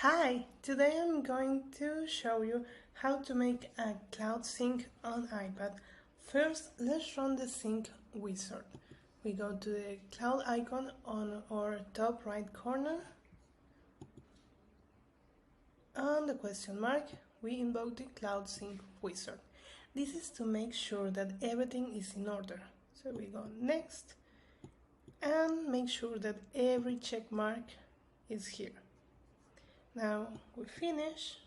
Hi! Today I'm going to show you how to make a cloud sync on iPad. First, let's run the sync wizard. We go to the cloud icon on our top right corner. On the question mark, we invoke the cloud sync wizard. This is to make sure that everything is in order. So we go next and make sure that every check mark is here. Now we finish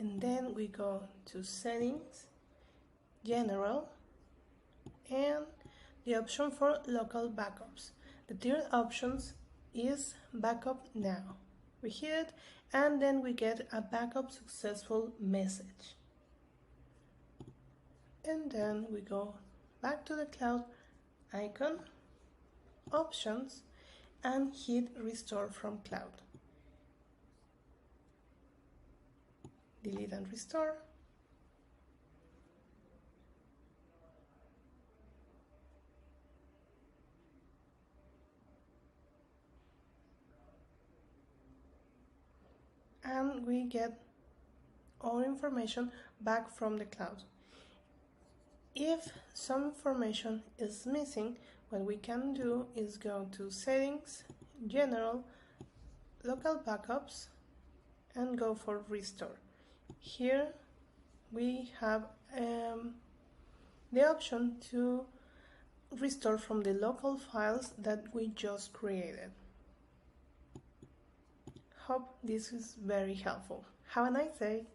and then we go to settings, general, and the option for local backups. The third option is backup now. We hit it and then we get a backup successful message. And then we go back to the cloud icon, options, and hit restore from cloud. Delete and restore. And we get all information back from the cloud. If some information is missing, what we can do is go to settings, general, local backups, and go for restore. Here we have the option to restore from the local files that we just created. Hope this is very helpful. Have a nice day!